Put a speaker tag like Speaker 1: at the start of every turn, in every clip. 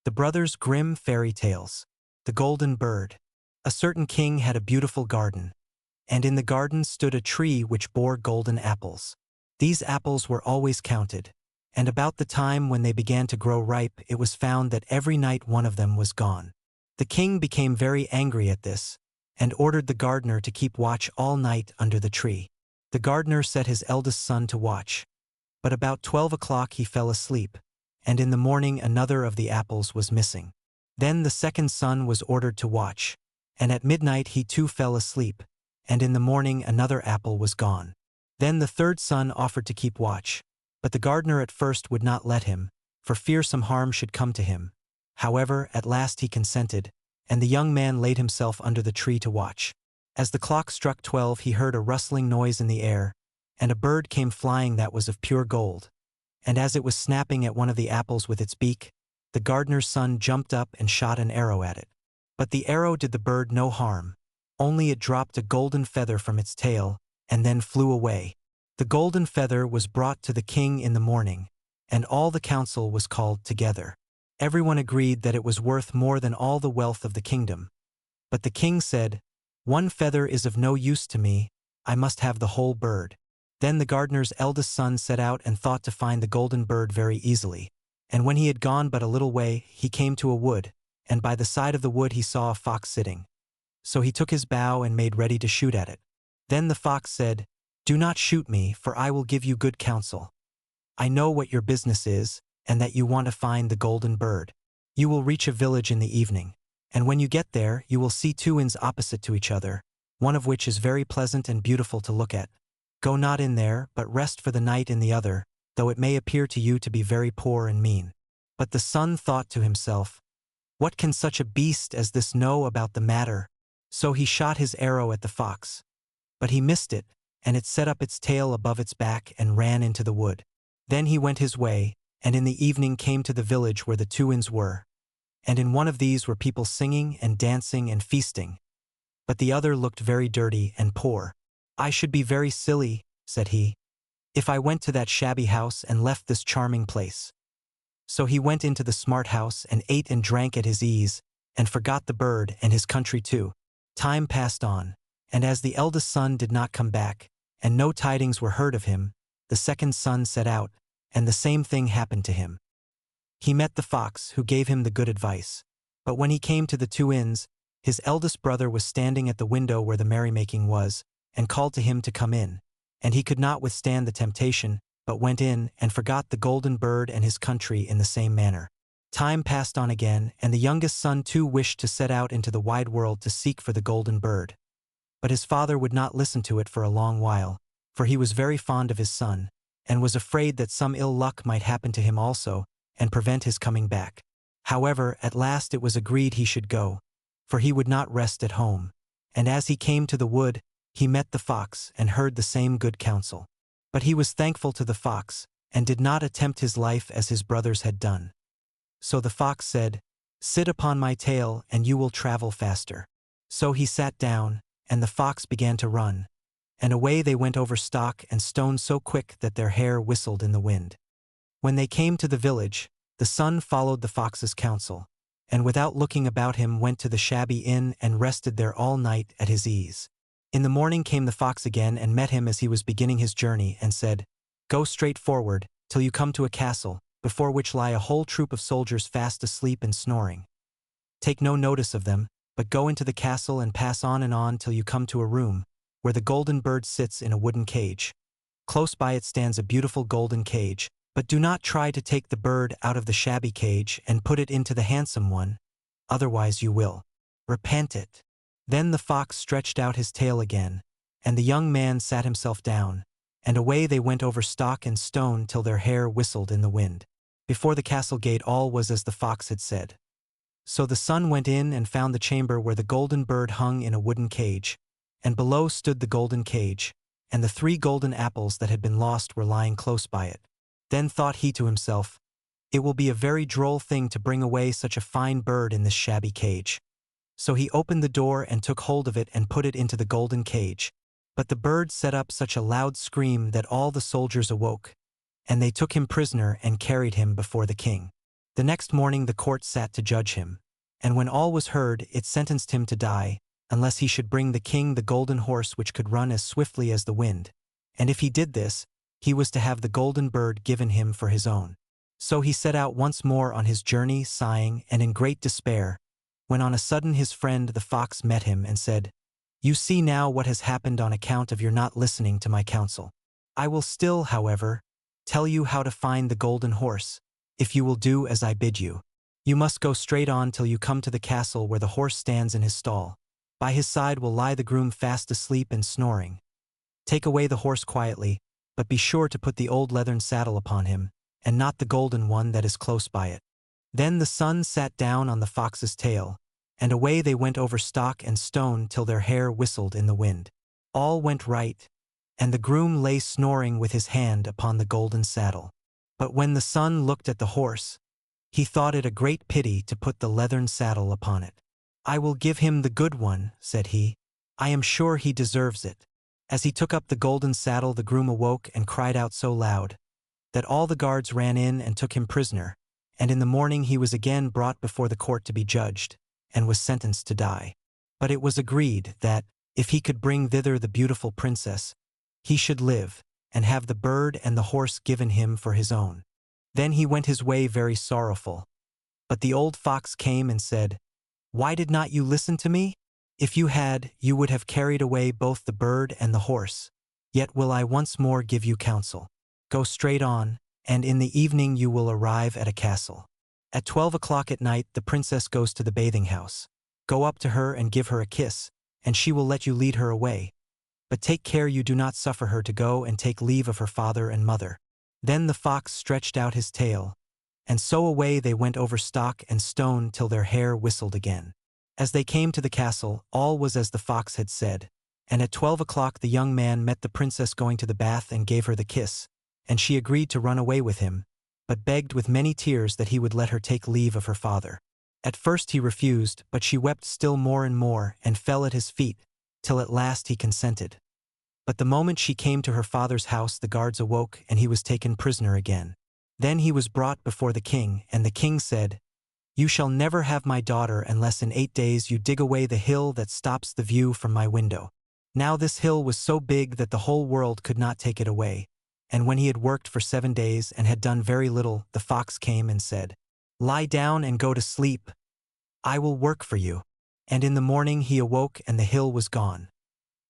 Speaker 1: The Brothers Grimm Fairy Tales. The Golden Bird. A certain king had a beautiful garden, and in the garden stood a tree which bore golden apples. These apples were always counted, and about the time when they began to grow ripe it was found that every night one of them was gone. The king became very angry at this, and ordered the gardener to keep watch all night under the tree. The gardener set his eldest son to watch, but about 12 o'clock he fell asleep, and in the morning another of the apples was missing. Then the second son was ordered to watch, and at midnight he too fell asleep, and in the morning another apple was gone. Then the third son offered to keep watch, but the gardener at first would not let him, for fear some harm should come to him. However, at last he consented, and the young man laid himself under the tree to watch. As the clock struck 12 he heard a rustling noise in the air, and a bird came flying that was of pure gold. And as it was snapping at one of the apples with its beak, the gardener's son jumped up and shot an arrow at it. But the arrow did the bird no harm, only it dropped a golden feather from its tail, and then flew away. The golden feather was brought to the king in the morning, and all the council was called together. Everyone agreed that it was worth more than all the wealth of the kingdom. But the king said, "One feather is of no use to me, I must have the whole bird." Then the gardener's eldest son set out and thought to find the golden bird very easily. And when he had gone but a little way, he came to a wood, and by the side of the wood he saw a fox sitting. So he took his bow and made ready to shoot at it. Then the fox said, "Do not shoot me, for I will give you good counsel. I know what your business is, and that you want to find the golden bird. You will reach a village in the evening, and when you get there you will see two inns opposite to each other, one of which is very pleasant and beautiful to look at. Go not in there, but rest for the night in the other, though it may appear to you to be very poor and mean." But the son thought to himself, "What can such a beast as this know about the matter?" So he shot his arrow at the fox. But he missed it, and it set up its tail above its back and ran into the wood. Then he went his way, and in the evening came to the village where the two inns were. And in one of these were people singing and dancing and feasting. But the other looked very dirty and poor. "I should be very silly," said he, "if I went to that shabby house and left this charming place." So he went into the smart house and ate and drank at his ease, and forgot the bird and his country too. Time passed on, and as the eldest son did not come back, and no tidings were heard of him, the second son set out, and the same thing happened to him. He met the fox, who gave him the good advice. But when he came to the two inns, his eldest brother was standing at the window where the merrymaking was, and called to him to come in. And he could not withstand the temptation, but went in, and forgot the golden bird and his country in the same manner. Time passed on again, and the youngest son too wished to set out into the wide world to seek for the golden bird. But his father would not listen to it for a long while, for he was very fond of his son, and was afraid that some ill luck might happen to him also, and prevent his coming back. However, at last it was agreed he should go, for he would not rest at home. And as he came to the wood, he met the fox and heard the same good counsel. But he was thankful to the fox, and did not attempt his life as his brothers had done. So the fox said, "Sit upon my tail, and you will travel faster." So he sat down, and the fox began to run. And away they went over stock and stone so quick that their hair whistled in the wind. When they came to the village, the son followed the fox's counsel, and without looking about him went to the shabby inn and rested there all night at his ease. In the morning came the fox again and met him as he was beginning his journey, and said, "Go straight forward, till you come to a castle, before which lie a whole troop of soldiers fast asleep and snoring. Take no notice of them, but go into the castle and pass on till you come to a room, where the golden bird sits in a wooden cage. Close by it stands a beautiful golden cage, but do not try to take the bird out of the shabby cage and put it into the handsome one, otherwise you will repent it." Then the fox stretched out his tail again, and the young man sat himself down, and away they went over stock and stone till their hair whistled in the wind. Before the castle gate all was as the fox had said. So the son went in and found the chamber where the golden bird hung in a wooden cage, and below stood the golden cage, and the 3 golden apples that had been lost were lying close by it. Then thought he to himself, "It will be a very droll thing to bring away such a fine bird in this shabby cage." So he opened the door and took hold of it and put it into the golden cage. But the bird set up such a loud scream that all the soldiers awoke, and they took him prisoner and carried him before the king. The next morning the court sat to judge him, and when all was heard, it sentenced him to die, unless he should bring the king the golden horse which could run as swiftly as the wind. And if he did this, he was to have the golden bird given him for his own. So he set out once more on his journey, sighing and in great despair, when on a sudden his friend the fox met him and said, "You see now what has happened on account of your not listening to my counsel. I will still, however, tell you how to find the golden horse, if you will do as I bid you. You must go straight on till you come to the castle where the horse stands in his stall. By his side will lie the groom fast asleep and snoring. Take away the horse quietly, but be sure to put the old leathern saddle upon him, and not the golden one that is close by it." Then the son sat down on the fox's tail, and away they went over stock and stone till their hair whistled in the wind. All went right, and the groom lay snoring with his hand upon the golden saddle. But when the son looked at the horse, he thought it a great pity to put the leathern saddle upon it. "I will give him the good one," said he. "I am sure he deserves it." As he took up the golden saddle, the groom awoke and cried out so loud that all the guards ran in and took him prisoner, and in the morning he was again brought before the court to be judged, and was sentenced to die. But it was agreed that, if he could bring thither the beautiful princess, he should live, and have the bird and the horse given him for his own. Then he went his way very sorrowful. But the old fox came and said, "Why did not you listen to me? If you had, you would have carried away both the bird and the horse. Yet will I once more give you counsel. Go straight on, and in the evening you will arrive at a castle. At 12 o'clock at night the princess goes to the bathing house. Go up to her and give her a kiss, and she will let you lead her away. But take care you do not suffer her to go and take leave of her father and mother." Then the fox stretched out his tail, and so away they went over stock and stone till their hair whistled again. As they came to the castle, all was as the fox had said, and at 12 o'clock the young man met the princess going to the bath and gave her the kiss, and she agreed to run away with him, but begged with many tears that he would let her take leave of her father. At first he refused, but she wept still more and more, and fell at his feet, till at last he consented. But the moment she came to her father's house the guards awoke, and he was taken prisoner again. Then he was brought before the king, and the king said, "You shall never have my daughter unless in 8 days you dig away the hill that stops the view from my window." Now this hill was so big that the whole world could not take it away, and when he had worked for 7 days and had done very little, the fox came and said, "Lie down and go to sleep. I will work for you." And in the morning he awoke and the hill was gone.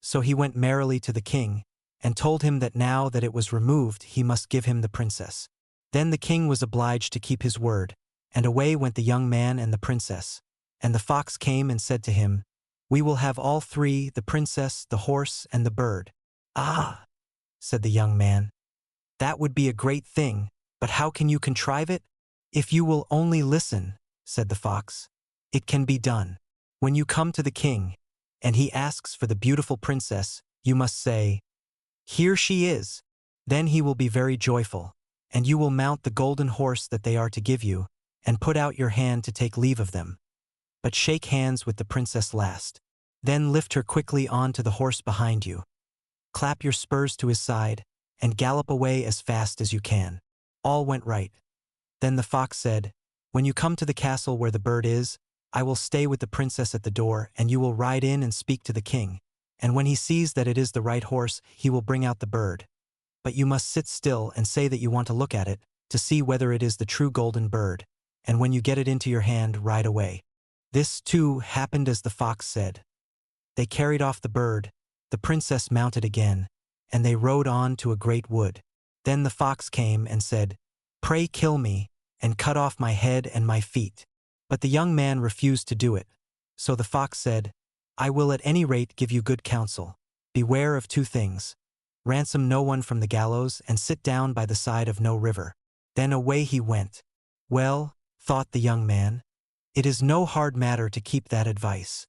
Speaker 1: So he went merrily to the king, and told him that now that it was removed he must give him the princess. Then the king was obliged to keep his word, and away went the young man and the princess. And the fox came and said to him, "We will have all three, the princess, the horse, and the bird." "Ah," said the young man, "that would be a great thing, but how can you contrive it?" "If you will only listen," said the fox, "it can be done. When you come to the king, and he asks for the beautiful princess, you must say, 'Here she is.' Then he will be very joyful, and you will mount the golden horse that they are to give you, and put out your hand to take leave of them. But shake hands with the princess last. Then lift her quickly on to the horse behind you. Clap your spurs to his side, and gallop away as fast as you can." All went right. Then the fox said, "When you come to the castle where the bird is, I will stay with the princess at the door, and you will ride in and speak to the king. And when he sees that it is the right horse, he will bring out the bird. But you must sit still and say that you want to look at it, to see whether it is the true golden bird, and when you get it into your hand, ride away." This, too, happened as the fox said. They carried off the bird, the princess mounted again, and they rode on to a great wood. Then the fox came and said, "Pray kill me, and cut off my head and my feet." But the young man refused to do it. So the fox said, "I will at any rate give you good counsel. Beware of 2 things. Ransom no one from the gallows, and sit down by the side of no river." Then away he went. Well, thought the young man, it is no hard matter to keep that advice.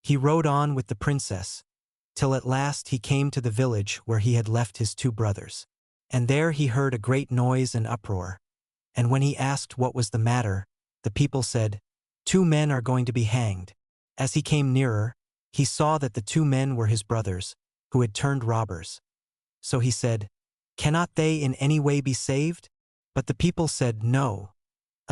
Speaker 1: He rode on with the princess, till at last he came to the village where he had left his 2 brothers. And there he heard a great noise and uproar. And when he asked what was the matter, the people said, 2 men are going to be hanged. As he came nearer, he saw that the 2 men were his brothers, who had turned robbers. So he said, "Cannot they in any way be saved?" But the people said, "No,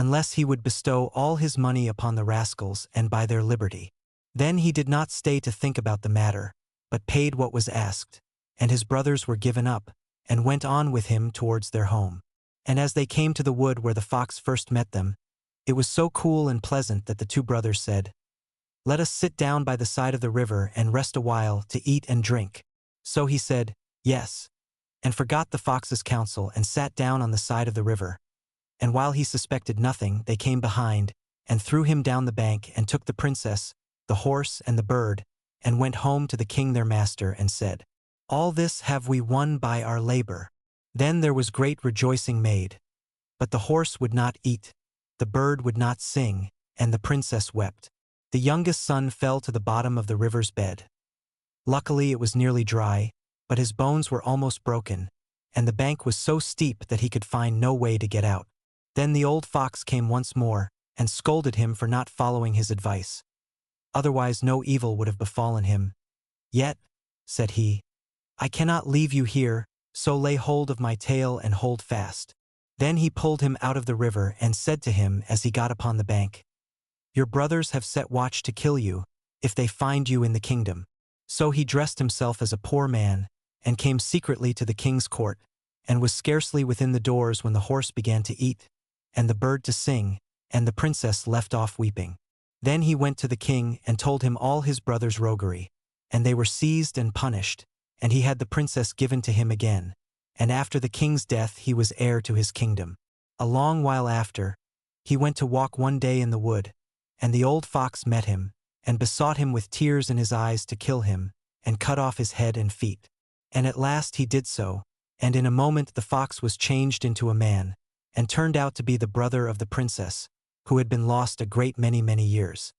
Speaker 1: unless he would bestow all his money upon the rascals and buy their liberty. Then he did not stay to think about the matter, but paid what was asked, and his brothers were given up, and went on with him towards their home. And as they came to the wood where the fox first met them, it was so cool and pleasant that the two brothers said, "Let us sit down by the side of the river and rest a while to eat and drink." So he said, "Yes," and forgot the fox's counsel and sat down on the side of the river. And while he suspected nothing, they came behind, and threw him down the bank, and took the princess, the horse, and the bird, and went home to the king their master, and said, "All this have we won by our labor." Then there was great rejoicing made. But the horse would not eat, the bird would not sing, and the princess wept. The youngest son fell to the bottom of the river's bed. Luckily it was nearly dry, but his bones were almost broken, and the bank was so steep that he could find no way to get out. Then the old fox came once more, and scolded him for not following his advice. Otherwise no evil would have befallen him. "Yet," said he, "I cannot leave you here, so lay hold of my tail and hold fast." Then he pulled him out of the river and said to him as he got upon the bank, "Your brothers have set watch to kill you, if they find you in the kingdom." So he dressed himself as a poor man, and came secretly to the king's court, and was scarcely within the doors when the horse began to eat, and the bird to sing, and the princess left off weeping. Then he went to the king and told him all his brothers' roguery, and they were seized and punished, and he had the princess given to him again, and after the king's death he was heir to his kingdom. A long while after, he went to walk one day in the wood, and the old fox met him, and besought him with tears in his eyes to kill him, and cut off his head and feet. And at last he did so, and in a moment the fox was changed into a man, and turned out to be the brother of the princess, who had been lost a great many years.